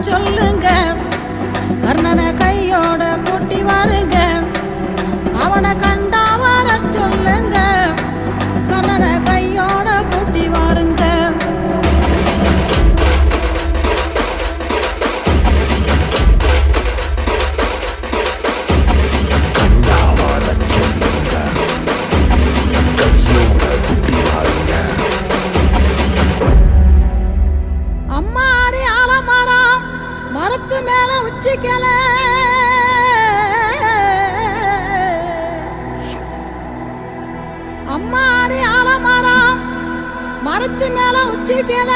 சொல்லுங்க, கர்ணனை கையோட கூட்டி வாருங்க, அவனை கண்டா வர சொல்லுங்க, கர்ணனை கையோட கூட்டி வாருங்க. அம்மாடி ஆலமரம் மரத்து மேல உச்சிக்கல, அம்மாடி ஆலமரம் மரத்து மேல உச்சிக்கல,